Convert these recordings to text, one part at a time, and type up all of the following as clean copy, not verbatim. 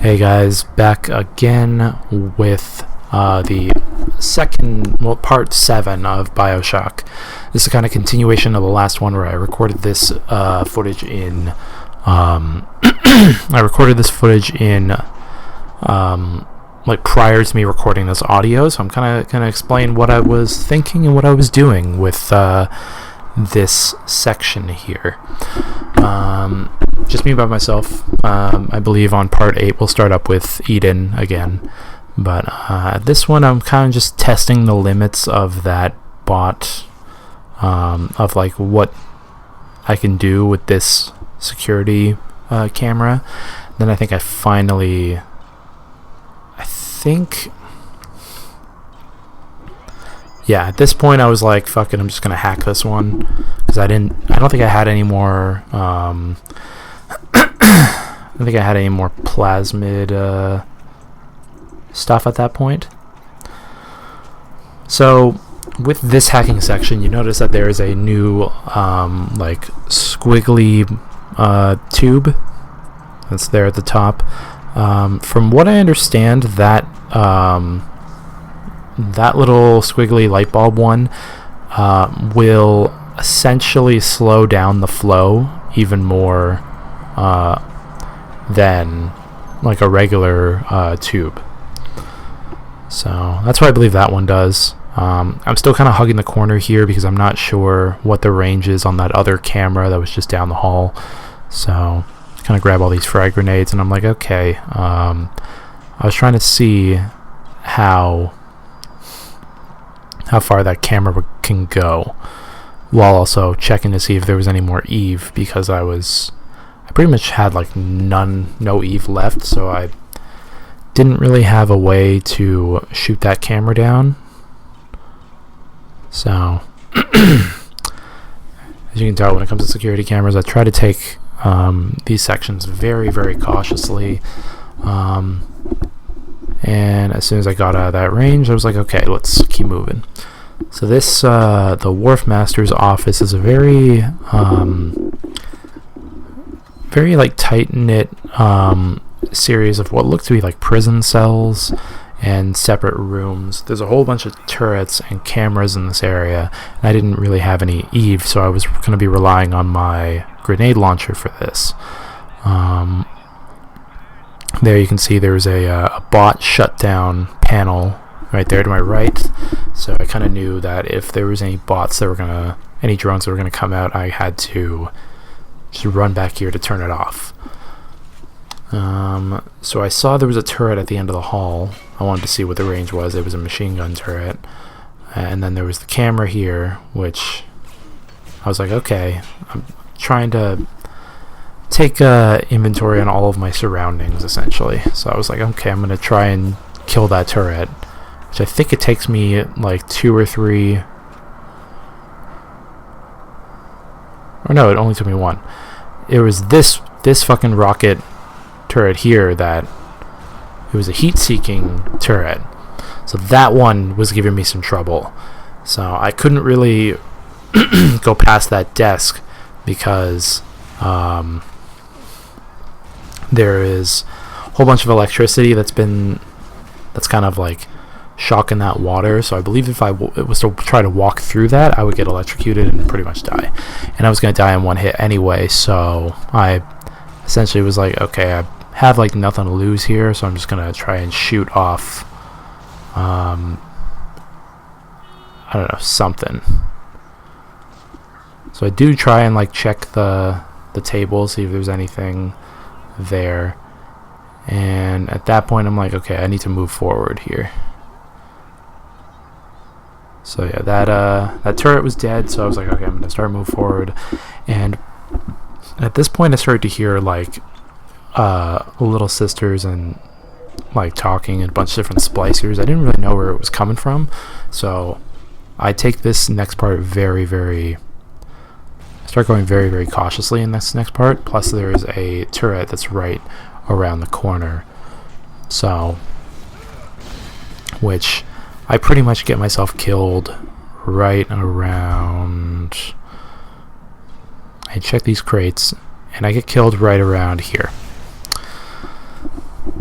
Hey guys, back again with the part 7 of Bioshock. This is kind of continuation of the last one where I recorded this footage in like prior to me recording this audio, so I'm kind of explain what I was thinking and what I was doing with this section here. Just me by myself. I believe on part 8 we'll start up with Eden again, but this one I'm kind of just testing the limits of that bot, of like what I can do with this security camera. Then I think at this point I was like, fuck it, I'm just gonna hack this one, because I don't think I had any more I don't think I had any more plasmid stuff at that point. So with this hacking section, you notice that there is a new like squiggly tube that's there at the top. From what I understand, that little squiggly light bulb one will essentially slow down the flow even more than like a regular tube. So that's what I believe that one does. I'm still kind of hugging the corner here because I'm not sure what the range is on that other camera that was just down the hall. So kind of grab all these frag grenades and I'm like, okay. I was trying to see how far that camera can go, while also checking to see if there was any more Eve, because I pretty much had like no Eve left, so I didn't really have a way to shoot that camera down. So as you can tell, when it comes to security cameras, I try to take these sections very, very cautiously. And as soon as I got out of that range, I was like, okay, let's keep moving. So this, the Wharf Master's office is a very like tight-knit series of what look to be like prison cells and separate rooms. There's a whole bunch of turrets and cameras in this area, and I didn't really have any Eve, so I was going to be relying on my grenade launcher for this. There you can see there's a bot shutdown panel right there to my right, so I kind of knew that if there was any drones that were gonna come out, I had to just run back here to turn it off. So I saw there was a turret at the end of the hall. I wanted to see what the range was. It was a machine gun turret, and then there was the camera here, which I was like, okay, I'm trying to take inventory on all of my surroundings, essentially. So I was like, okay, I'm gonna try and kill that turret, which I think it takes me like 2 or 3, or no, it only took me 1. It was this fucking rocket turret here that it was a heat-seeking turret, so that one was giving me some trouble. So I couldn't really go past that desk because there is a whole bunch of electricity that's kind of like shocking that water. So I believe if it was to try to walk through that, I would get electrocuted and pretty much die, and I was going to die in one hit anyway. So I essentially was like, okay, I have like nothing to lose here, so I'm just going to try and shoot off I don't know, something. So I do try and like check the table, see if there's anything there, and at that point I'm like, okay, I need to move forward here. So yeah, that turret was dead, so I was like, okay, I'm gonna start move forward. And at this point I started to hear like little sisters and like talking and a bunch of different splicers. I didn't really know where it was coming from, so I take this next part start going very, very cautiously in this next part. Plus there is a turret that's right around the corner, so which I pretty much get myself killed right around, I check these crates and I get killed right around here.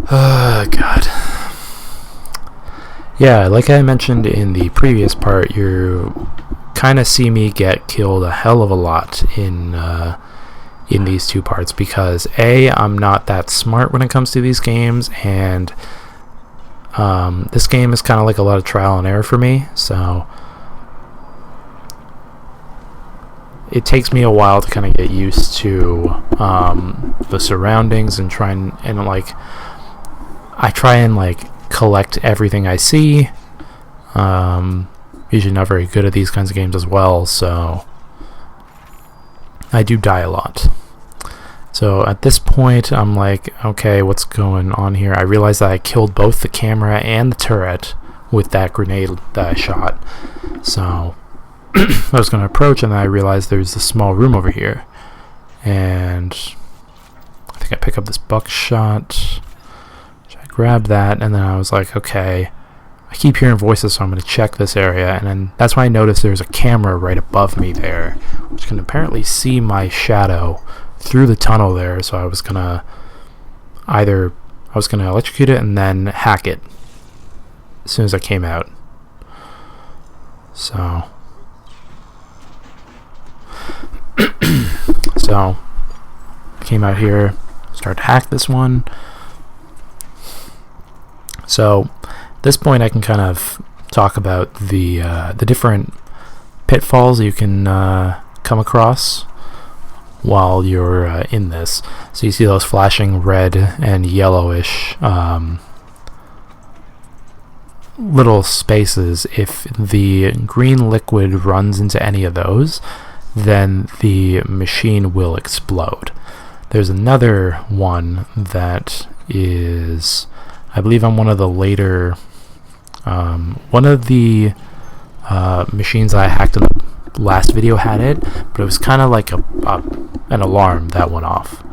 God. Yeah, like I mentioned in the previous part, you kind of see me get killed a hell of a lot in these two parts because I'm not that smart when it comes to these games, and this game is kind of like a lot of trial and error for me, so it takes me a while to kind of get used to the surroundings and I try and like collect everything I see. Usually not very good at these kinds of games as well, so I do die a lot. So at this point I'm like, okay, what's going on here? I realized that I killed both the camera and the turret with that grenade that I shot. So I was going to approach, and then I realized there's a small room over here, and I think I pick up this buckshot. I grab that, and then I was like, okay, I keep hearing voices, so I'm going to check this area, and then that's when I noticed there's a camera right above me there, which can apparently see my shadow through the tunnel there. So I was going to electrocute it and then hack it as soon as I came out. So came out here, start to hack this one. So at this point I can kind of talk about the different pitfalls you can come across while you're in this. So you see those flashing red and yellowish little spaces. If the green liquid runs into any of those, then the machine will explode. There's another one that is, I believe on one of the later one of the machines I hacked in the last video had it, but it was kind of like an alarm that went off.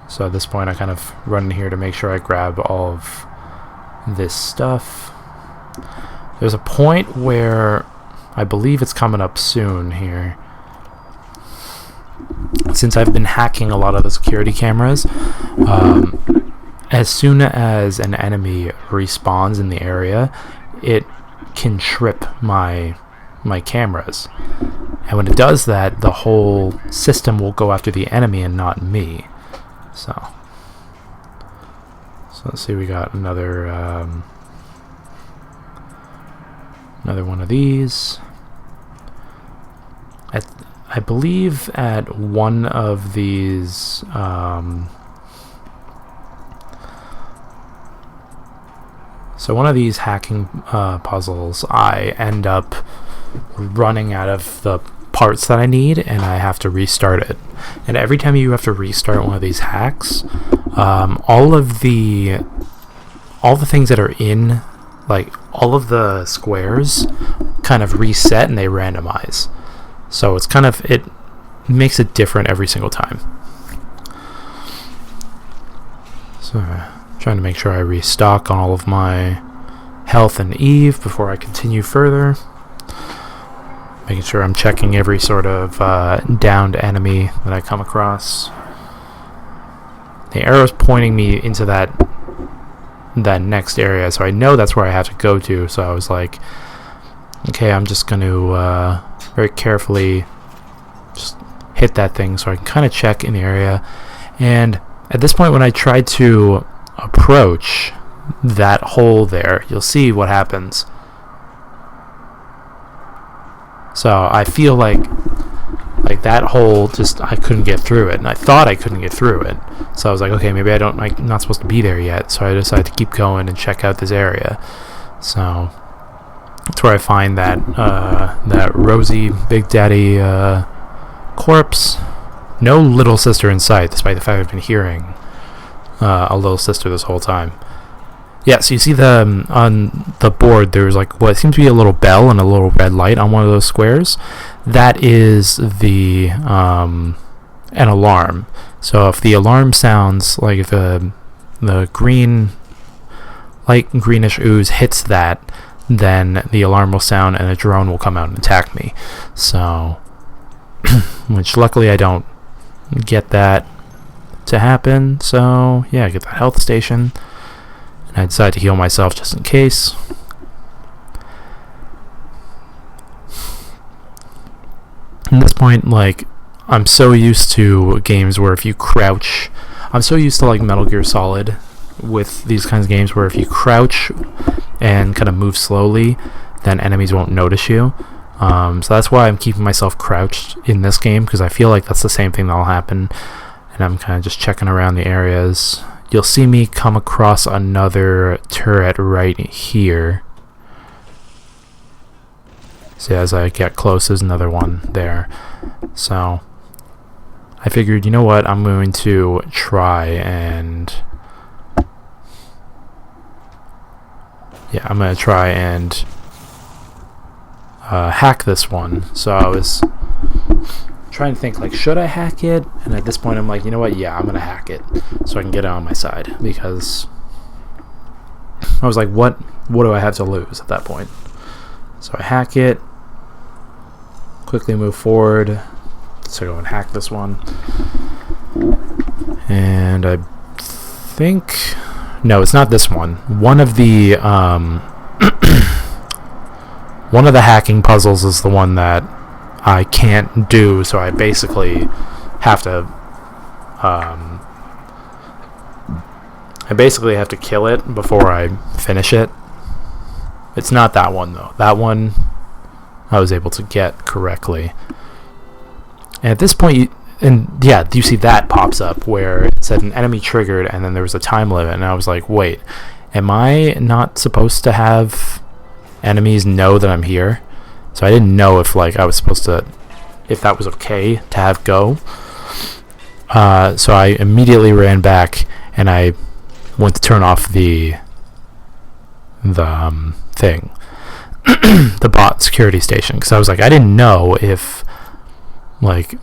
So at this point I kind of run in here to make sure I grab all of this stuff. There's a point where I believe it's coming up soon here. Since I've been hacking a lot of the security cameras, as soon as an enemy respawns in the area, it can trip my cameras. And when it does that, the whole system will go after the enemy and not me. So let's see, we got another one of these. I believe at one of these so one of these hacking puzzles, I end up running out of the parts that I need, and I have to restart it. And every time you have to restart one of these hacks, all the things that are in, like all of the squares, kind of reset and they randomize. So it's kind of, it makes it different every single time. So trying to make sure I restock on all of my health and Eve before I continue further. Making sure I'm checking every sort of downed enemy that I come across. The arrow's pointing me into that next area, so I know that's where I have to go to. So I was like, okay, I'm just going to very carefully just hit that thing so I can kind of check in the area. And at this point, when I tried to approach that hole there, you'll see what happens. So I feel like that hole, just I couldn't get through it, and I thought I couldn't get through it. So I was like, okay, maybe I'm not supposed to be there yet. So I decided to keep going and check out this area. So that's where I find that rosy Big Daddy corpse. No little sister in sight, despite the fact I've been hearing a little sister this whole time. Yeah, so you see on the board there's like what seems to be a little bell and a little red light on one of those squares. That is an alarm. So if the alarm sounds like, if the green, light greenish ooze hits that, then the alarm will sound and a drone will come out and attack me. So which luckily I don't get that. to happen. So yeah, I get that health station, and I decide to heal myself just in case. At this point, like, I'm so used to games where if you crouch, I'm so used to like Metal Gear Solid with these kinds of games where if you crouch and kind of move slowly, then enemies won't notice you. So that's why I'm keeping myself crouched in this game, because I feel like that's the same thing that'll happen. And I'm kind of just checking around the areas. You'll see me come across another turret right here. See, as I get close, there's another one there. So I figured, you know what, I'm going to try and... yeah, I'm going to try and hack this one. So I was trying to think, like, should I hack it? And at this point I'm like, you know what, yeah, I'm going to hack it so I can get it on my side, because I was like, what do I have to lose at that point? So I hack it, quickly move forward, so go and hack this one. And I think, no, it's not this one. One of the one of the hacking puzzles is the one that I can't do, so I basically have to kill it before I finish it. It's not that one though. That one I was able to get correctly. And at this point, you see that pops up where it said an enemy triggered, and then there was a time limit, and I was like, wait, am I not supposed to have enemies know that I'm here? So I didn't know if like I was supposed to, if that was okay to have go. So I immediately ran back and I went to turn off the thing, the bot security station, because I was like, I didn't know if it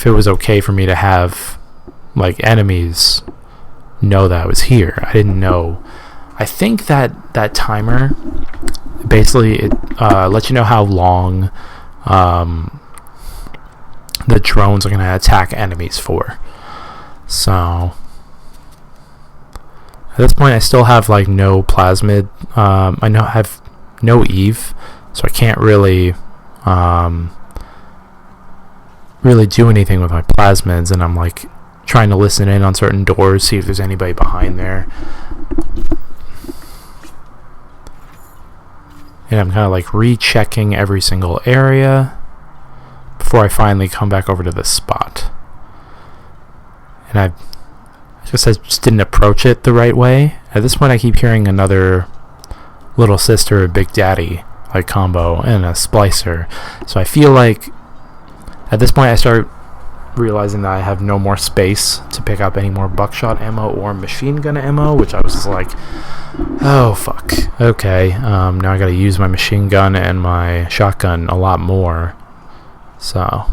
was okay for me to have like enemies know that I was here. I didn't know. I think that timer basically it lets you know how long the drones are going to attack enemies for. So at this point I still have like no plasmid. I have no Eve, so I can't really do anything with my plasmids, and I'm like trying to listen in on certain doors, see if there's anybody behind there. And I'm kind of like rechecking every single area before I finally come back over to this spot. And I guess I just didn't approach it the right way. At this point I keep hearing another little sister, big daddy like combo, and a splicer. So I feel like at this point I start realizing that I have no more space to pick up any more buckshot ammo or machine gun ammo, which I was just like, oh fuck, okay, now I gotta use my machine gun and my shotgun a lot more. So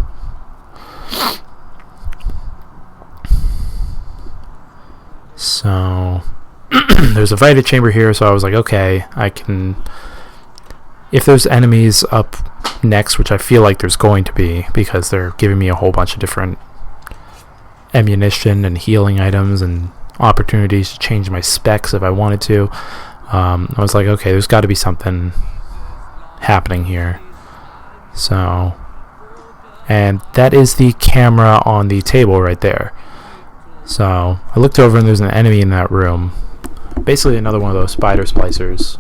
there's a Vita chamber here, so I was like, okay, I can, if there's enemies up next, which I feel like there's going to be, because they're giving me a whole bunch of different ammunition and healing items and opportunities to change my specs if I wanted to. I was like, okay, there's got to be something happening here. So, and that is the camera on the table right there. So I looked over and there's an enemy in that room, basically another one of those spider splicers.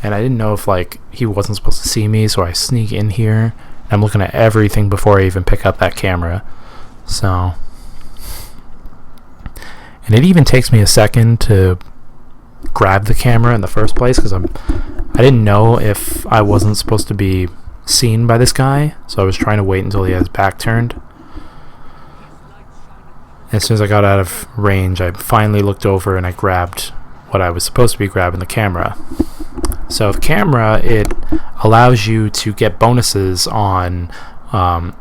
And I didn't know if like he wasn't supposed to see me, so I sneak in here. I'm looking at everything before I even pick up that camera. So, and it even takes me a second to grab the camera in the first place, because I didn't know if I wasn't supposed to be seen by this guy, so I was trying to wait until he had his back turned. As soon as I got out of range, I finally looked over and I grabbed what I was supposed to be grabbing, the camera. So the camera, it allows you to get bonuses on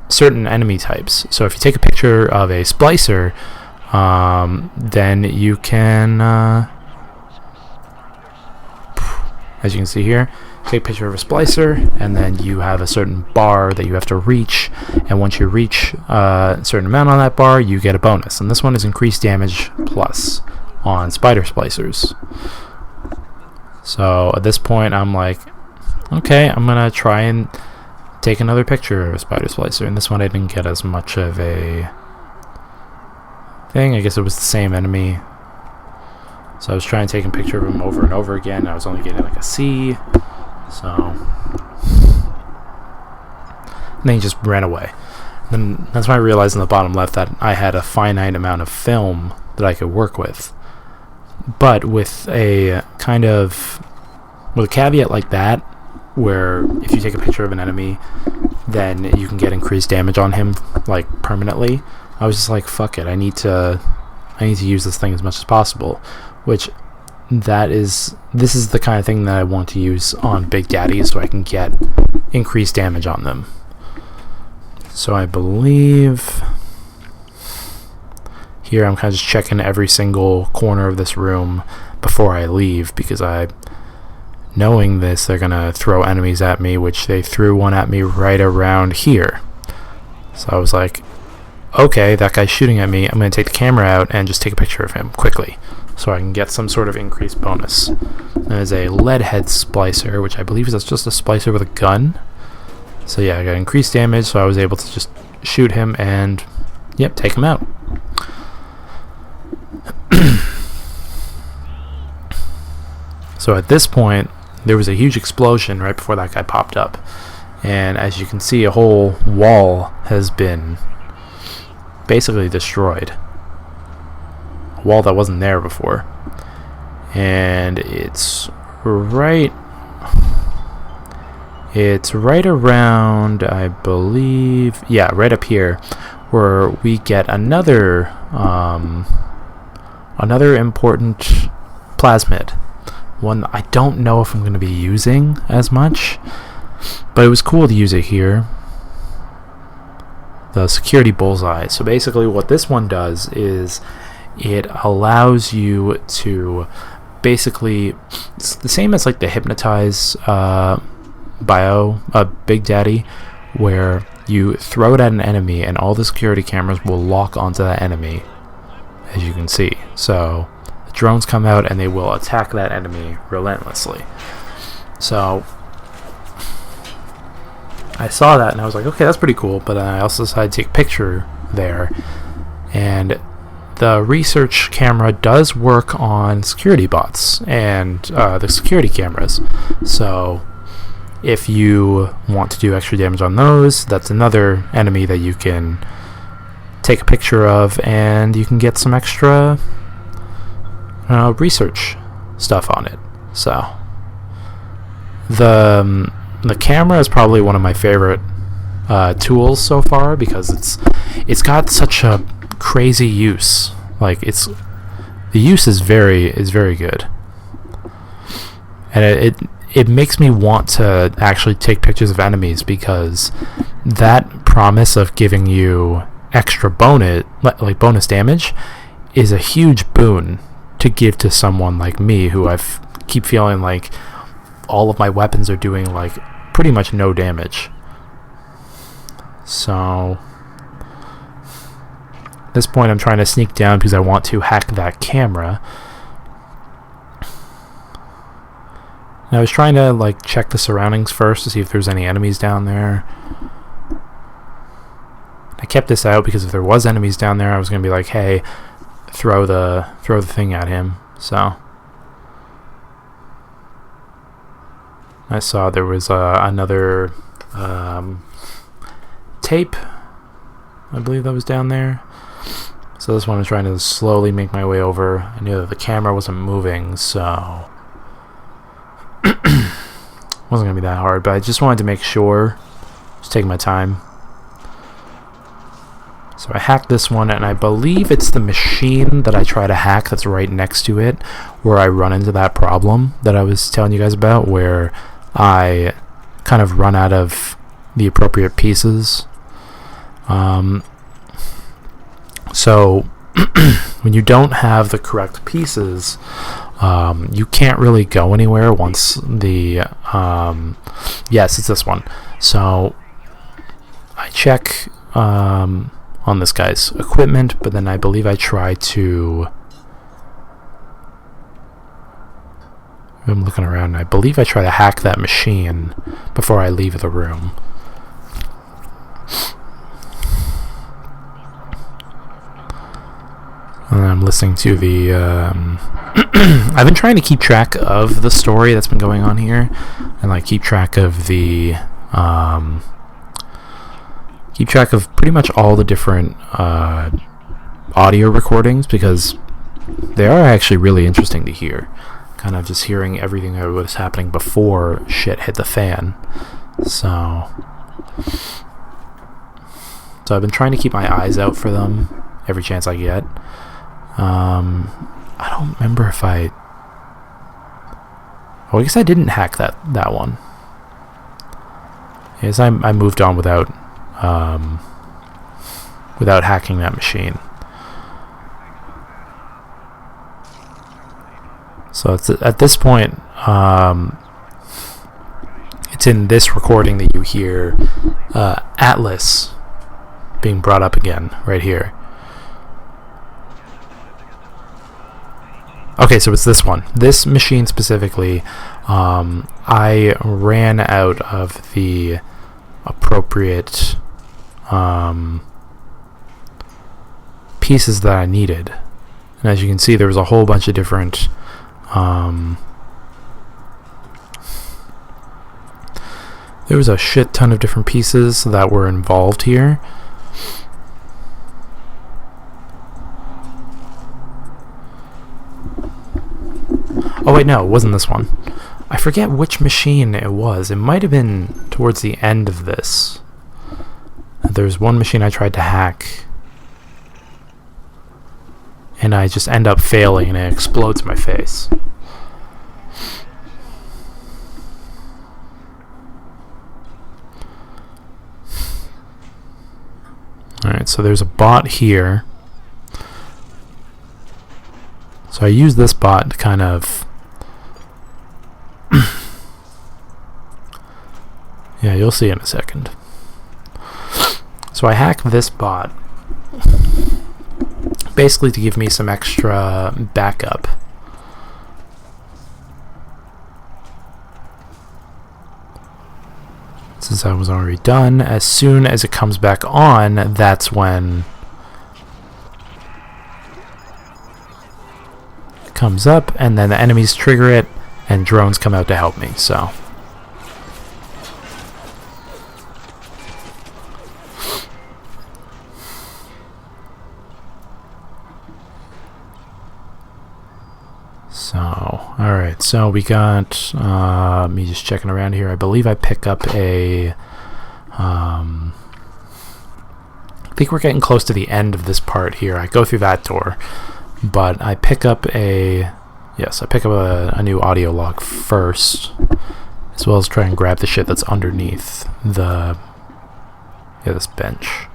certain enemy types. So if you take a picture of a splicer, then you can, as you can see here, take a picture of a splicer, and then you have a certain bar that you have to reach, and once you reach a certain amount on that bar, you get a bonus. And this one is increased damage plus on spider splicers. So at this point, I'm like, okay, I'm gonna try and take another picture of a spider splicer, and this one I didn't get as much of a thing. I guess it was the same enemy. So I was trying to take a picture of him over and over again. I was only getting like a C. So, and then he just ran away. Then that's when I realized in the bottom left that I had a finite amount of film that I could work with. But with a kind of, with a caveat like that, where if you take a picture of an enemy, then you can get increased damage on him like permanently. I was just like, fuck it, I need to use this thing as much as possible. Which this is the kind of thing that I want to use on big daddies so I can get increased damage on them. So I believe here I'm kind of just checking every single corner of this room before I leave, because knowing this, they're gonna throw enemies at me, which they threw one at me right around here. So I was like, okay, that guy's shooting at me, I'm gonna take the camera out and just take a picture of him quickly so I can get some sort of increased bonus. There's a leadhead splicer, which I believe is just a splicer with a gun. So yeah, I got increased damage, so I was able to just shoot him and, yep, take him out. So at this point, there was a huge explosion right before that guy popped up. And as you can see, a whole wall has been basically destroyed. A wall that wasn't there before. And it's right around, I believe, yeah, right up here, where we get another important plasmid. One I don't know if I'm going to be using as much, but it was cool to use it here. The security bullseye. So basically what this one does is it allows you to basically, it's the same as like the hypnotize Big Daddy, where you throw it at an enemy and all the security cameras will lock onto that enemy, as you can see. So the drones come out and they will attack that enemy relentlessly. So I saw that and I was like, okay, that's pretty cool, but then I also decided to take a picture there. And the research camera does work on security bots and the security cameras. So if you want to do extra damage on those, that's another enemy that you can take a picture of, and you can get some extra research stuff on it. So the camera is probably one of my favorite tools so far, because it's got such a crazy use. Like the use is very good, and it makes me want to actually take pictures of enemies, because that promise of giving you extra bonus damage is a huge boon to give to someone like me, who keep feeling like all of my weapons are doing like pretty much no damage. So at this point I'm trying to sneak down because I want to hack that camera. And I was trying to like check the surroundings first to see if there's any enemies down there. I kept this out because if there was enemies down there, I was gonna be like, hey, throw the thing at him. So I saw there was another tape, I believe, that was down there. So this one I'm trying to slowly make my way over. I knew that the camera wasn't moving, so it wasn't gonna be that hard, but I just wanted to make sure. Just taking my time. So I hacked this one, and I believe it's the machine that I try to hack that's right next to it where I run into that problem that I was telling you guys about, where I kind of run out of the appropriate pieces. So when you don't have the correct pieces, You can't really go anywhere once the yes, it's this one. So I check on this guy's equipment, but then I believe I try to, I'm looking around, and I believe I try to hack that machine before I leave the room. And I'm listening to the I've been trying to keep track of the story that's been going on here, and like keep track of the keep track of pretty much all the different audio recordings, because they are actually really interesting to hear. Kind of just hearing everything that was happening before shit hit the fan. So I've been trying to keep my eyes out for them every chance I get. I don't remember if I guess I didn't hack that one. Yes, I moved on without hacking that machine. So it's at this point, it's in this recording that you hear Atlas being brought up again right here. Okay, so it's this one. This machine specifically, I ran out of the appropriate pieces that I needed. And as you can see, there was a whole bunch of different there was a shit ton of different pieces that were involved here. Oh wait, no, it wasn't this one. I forget which machine it was. It might have been towards the end of this. There's one machine I tried to hack, and I just end up failing, and it explodes in my face. Alright, so there's a bot here. So I use this bot to kind of yeah, you'll see in a second. So I hack this bot basically to give me some extra backup. Since I was already done, as soon as it comes back on, that's when it comes up, and then the enemies trigger it, and drones come out to help me, so. Alright, so we got, me just checking around here. I believe I pick up a, I think we're getting close to the end of this part here. I go through that door, but I pick up a new audio log first, as well as try and grab the shit that's underneath this bench.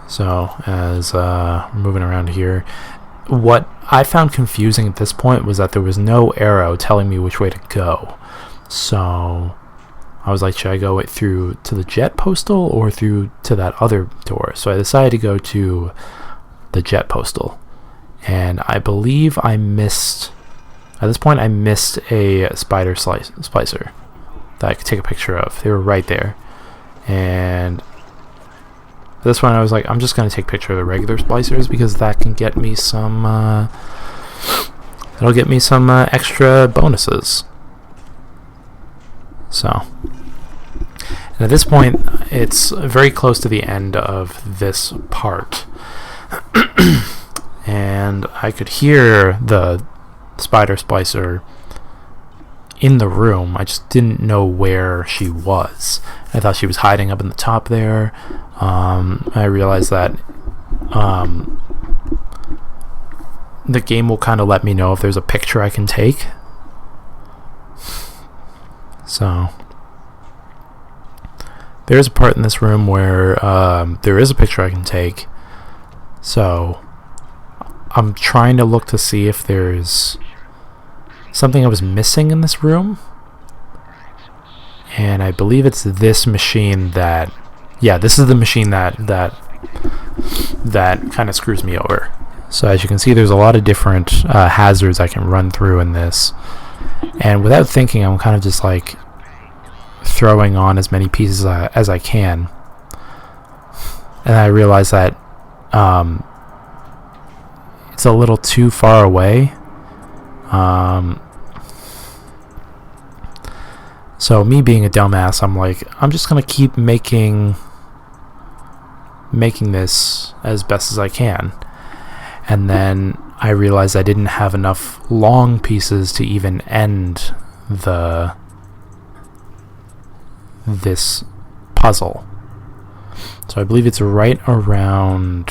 So, as we're moving around here, what I found confusing at this point was that there was no arrow telling me which way to go. So, I was like, should I go through to the jet postal or through to that other door? So I decided to go to the jet postal. And I believe I missed, at this point I missed a spider splicer that I could take a picture of. They were right there. And this one I was like, I'm just going to take a picture of the regular splicers, because that can get me some, it'll get me some extra bonuses. So, and at this point, it's very close to the end of this part. And I could hear the spider splicer in the room. I just didn't know where she was. I thought she was hiding up in the top there. I realized that the game will kind of let me know if there's a picture I can take. So There is a part in this room where there is a picture I can take. So I'm trying to look to see if there's something I was missing in this room. And I believe it's this machine that... Yeah, this is the machine that kind of screws me over. So as you can see, there's a lot of different hazards I can run through in this. And without thinking, I'm kind of just like throwing on as many pieces as I can. And I realize that it's a little too far away. So me being a dumbass, I'm like, I'm just gonna keep making this as best as I can. And then I realized I didn't have enough long pieces to even end this puzzle. So I believe it's right around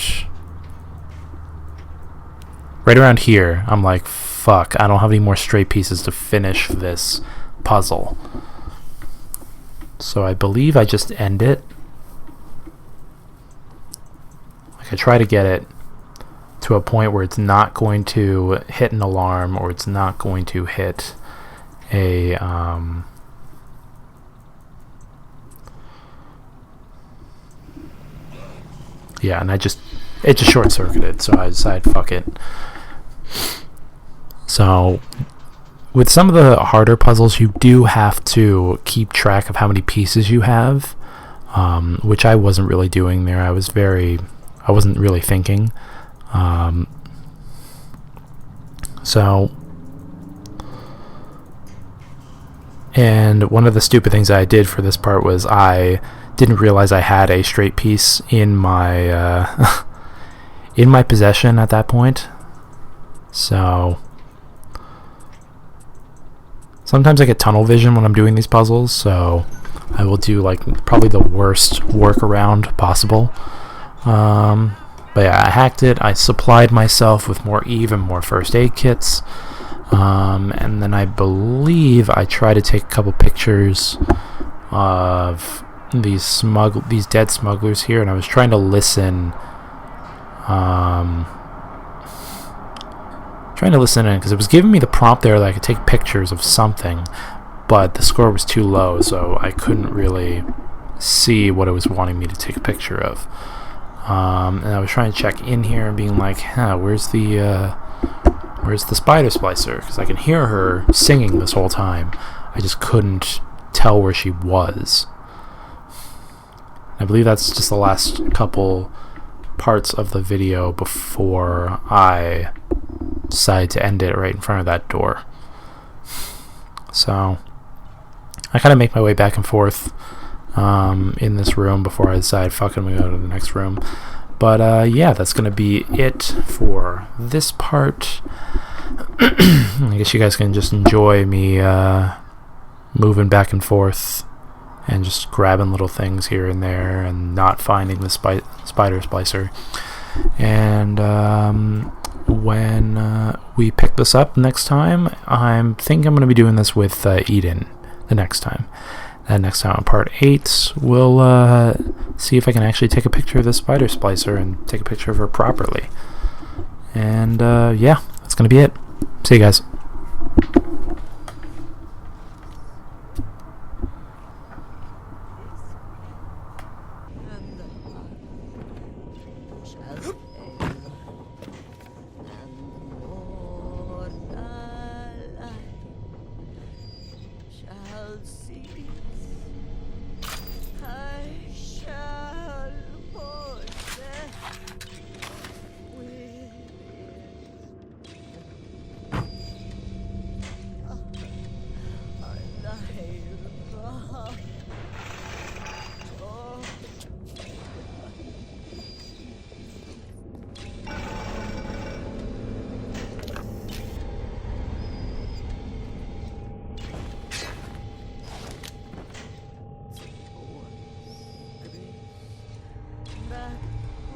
here. I'm like, fuck, I don't have any more straight pieces to finish this puzzle. So I believe I just end it. Like, I try to get it to a point where it's not going to hit an alarm, or it's not going to hit a yeah, and it just short-circuited, so I decided fuck it. So with some of the harder puzzles, you do have to keep track of how many pieces you have, which I wasn't really doing there. I wasn't really thinking. And one of the stupid things I did for this part was I didn't realize I had a straight piece in my in my possession at that point. So sometimes I get tunnel vision when I'm doing these puzzles, so I will do like probably the worst workaround possible. But yeah, I hacked it. I supplied myself with more Eve and more first aid kits. And then I believe I tried to take a couple pictures of these dead smugglers here, and I was trying to listen. Trying to listen in, because it was giving me the prompt there that I could take pictures of something, but the score was too low, so I couldn't really see what it was wanting me to take a picture of. And I was trying to check in here and being like, where's the spider splicer? Because I can hear her singing this whole time. I just couldn't tell where she was. I believe that's just the last couple parts of the video before I decided to end it right in front of that door. So I kind of make my way back and forth in this room before I decide, fucking, we go to the next room. But yeah, that's going to be it for this part. I guess you guys can just enjoy me moving back and forth and just grabbing little things here and there and not finding the spider splicer. And when we pick this up next time, I think I'm going to be doing this with Eden the next time. And next time on part 8, we'll see if I can actually take a picture of the spider splicer and take a picture of her properly. And yeah, that's going to be it. See you guys. Shall see